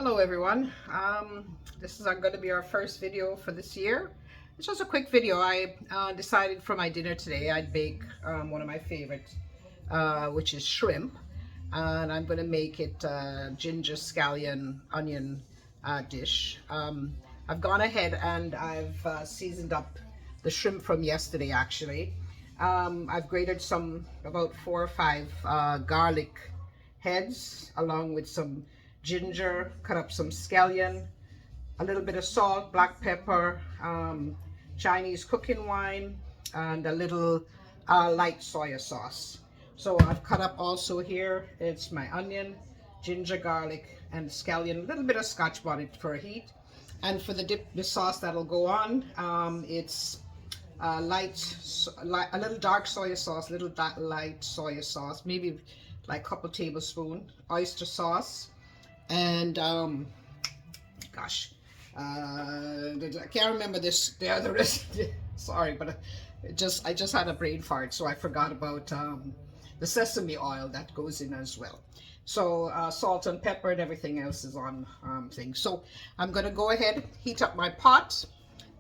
Hello everyone. This is going to be our first video for this year. It's just a quick video. I decided for my dinner today I'd bake one of my favorites, which is shrimp, and I'm going to make it ginger scallion onion dish. I've gone ahead and I've seasoned up the shrimp from yesterday actually. I've grated about 4 or 5 garlic heads along with some ginger, cut up some scallion, a little bit of salt, black pepper, Chinese cooking wine, and a little light soya sauce. So I've cut up also here, it's my onion, ginger, garlic, and scallion, a little bit of Scotch bonnet for heat. And for the dip, the sauce that'll go on, it's a little dark soya sauce, light soya sauce, maybe like a couple tablespoons, oyster sauce, and I can't remember the other recipe. Sorry, but I just had a brain fart, so I forgot about the sesame oil that goes in as well. So salt and pepper and everything else is on things. So I'm going to go ahead, heat up my pot,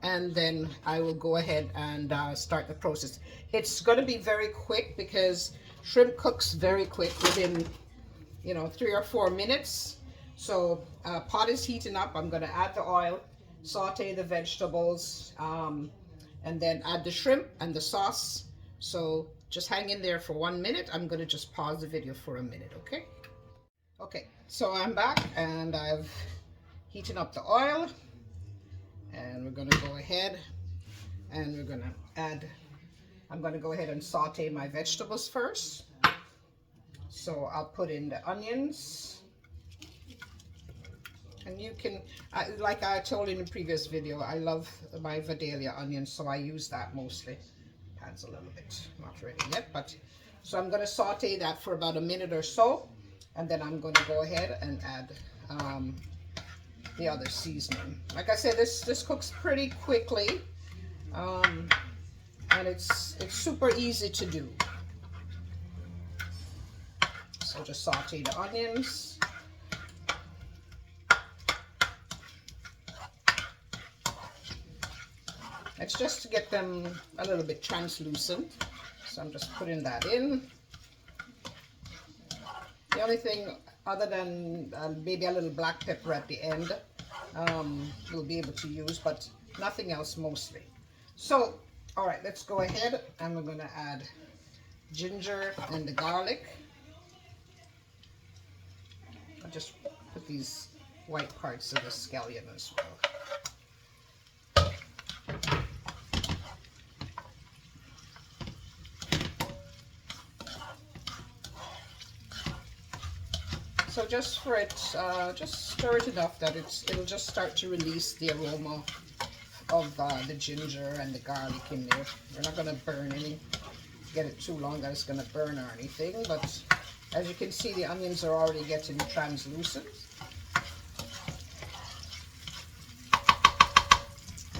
and then I will go ahead and start the process. It's going to be very quick because shrimp cooks very quick within 3 or 4 minutes. So pot is heating up. I'm going to add the oil, saute the vegetables, and then add the shrimp and the sauce. So just hang in there for 1 minute. I'm going to just pause the video for a minute, okay? Okay, so I'm back and I've heated up the oil, and we're going to go ahead and we're going to add, I'm going to go ahead and saute my vegetables first. So I'll put in the onions. And you can, like I told in the previous video, I love my Vidalia onions, so I use that mostly. Pan's a little bit not ready yet, but so I'm going to saute that for about a minute or so, and then I'm going to go ahead and add the other seasoning. Like I said, this cooks pretty quickly, and it's super easy to do. So just saute the onions. It's just to get them a little bit translucent. So I'm just putting that in. The only thing other than maybe a little black pepper at the end, you'll be able to use, but nothing else mostly. So, all right, let's go ahead and we're going to add ginger and the garlic. I'll just put these white parts of the scallion as well. So just for it, just stir it enough that it'll just start to release the aroma of the ginger and the garlic in there. We're not going to burn get it too long that it's going to burn or anything, but as you can see, the onions are already getting translucent.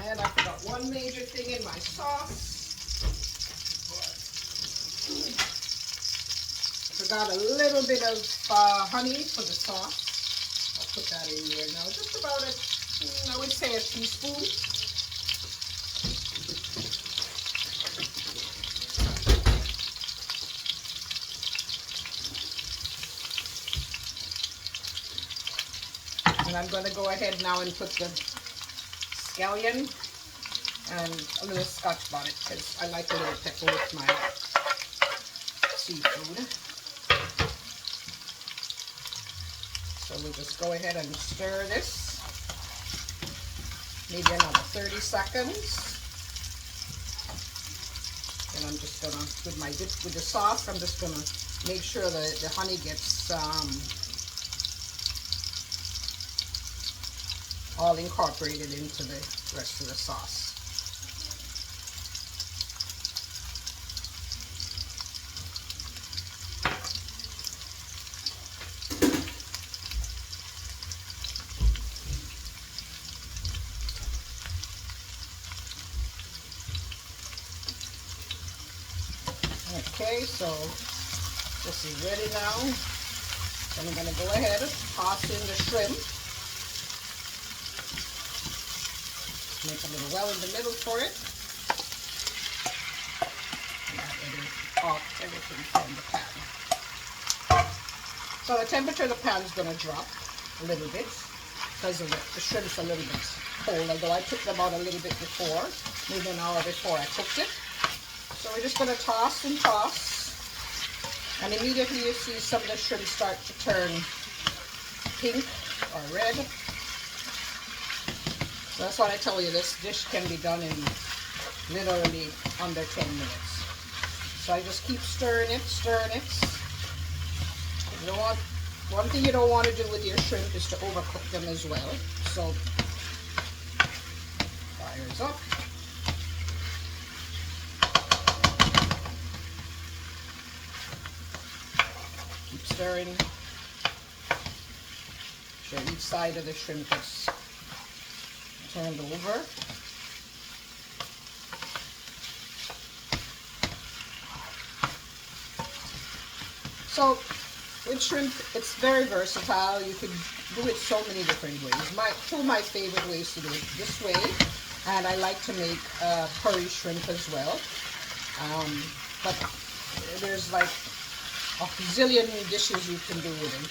And I forgot one major thing in my sauce. Forgot a little bit of honey for the sauce. I'll put that in there now. Just about I would say a teaspoon. And I'm going to go ahead now and put the scallion and a little Scotch bonnet because I like a little pepper with my seafood. So we'll just go ahead and stir this, maybe another 30 seconds. And I'm just gonna, with the sauce, I'm just gonna make sure that the honey gets all incorporated into the rest of the sauce. Okay, so this is ready now. And I'm going to go ahead and toss in the shrimp. Make a little well in the middle for it. And that it is off everything from the pan. So the temperature of the pan is going to drop a little bit because of the shrimp's a little bit cold, although I took them out a little bit before, maybe an hour before I cooked it. So we're just going to toss and toss, and immediately you see some of the shrimp start to turn pink or red. So that's what I tell you, this dish can be done in literally under 10 minutes. So I just keep stirring it, stirring it. You don't want, one thing you don't want to do with your shrimp is to overcook them as well. So fire's up. Keep stirring. Sure each side of the shrimp is turned over. So with shrimp, it's very versatile. You can do it so many different ways. Two of my favorite ways to do it this way, and I like to make curry shrimp as well. But there's like a zillion dishes you can do with it.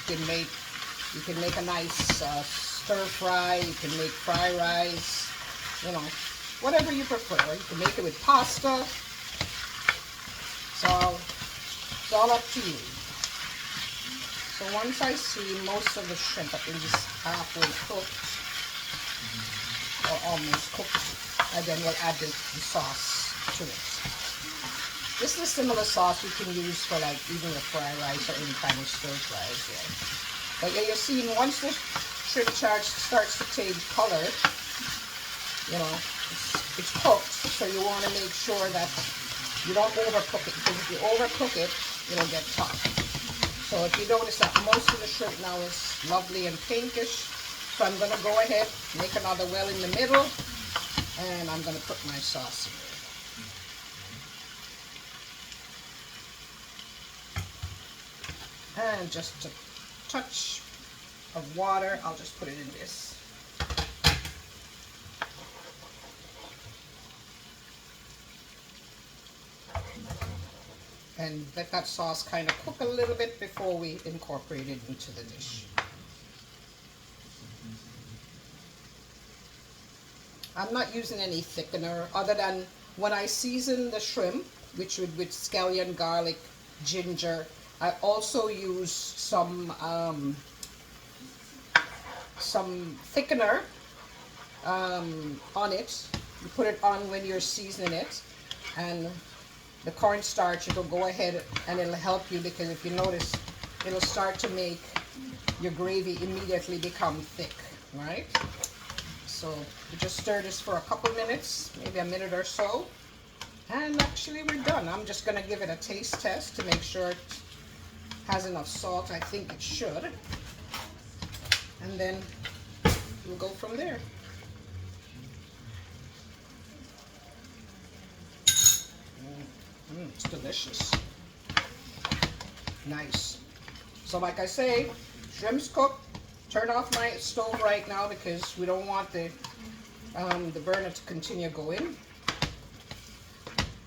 You can make a nice stir fry. You can make fry rice. You know, whatever you prefer. You can make it with pasta. So it's all up to you. So once I see most of the shrimp at least halfway cooked, or almost cooked, I then will add the sauce to it. This is a similar sauce you can use for like even a fried rice or any kind of stir fry as well. But yeah, you're seeing once the shrimp starts to change color, you know, it's cooked, so you want to make sure that you don't overcook it, because if you overcook it, it'll get tough. So if you notice that most of the shrimp now is lovely and pinkish, so I'm going to go ahead, make another well in the middle, and I'm going to put my sauce in there. And just a touch of water, I'll just put it in this. And let that sauce kind of cook a little bit before we incorporate it into the dish. I'm not using any thickener other than when I season the shrimp, which would with scallion, garlic, ginger. I also use some thickener on it. You put it on when you're seasoning it, and the corn starch, it'll go ahead and it'll help you, because if you notice, it'll start to make your gravy immediately become thick, right? So you just stir this for a couple minutes, maybe a minute or so, and actually we're done. I'm just going to give it a taste test to make sure it has enough salt. I think it should. And then we'll go from there. It's delicious. Nice. So like I say, shrimp's cooked. Turn off my stove right now because we don't want the burner to continue going.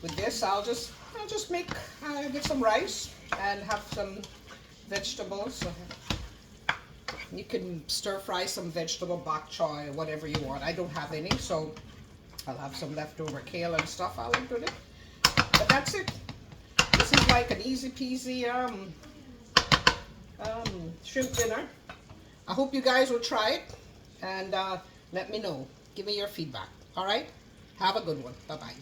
With this, I'll just get some rice and have some vegetables. You can stir fry some vegetable, bok choy, whatever you want. I don't have any, so I'll have some leftover kale and stuff. I'll include it. But that's it. This is like an easy peasy shrimp dinner. I hope you guys will try it and let me know. Give me your feedback. All right? Have a good one. Bye-bye.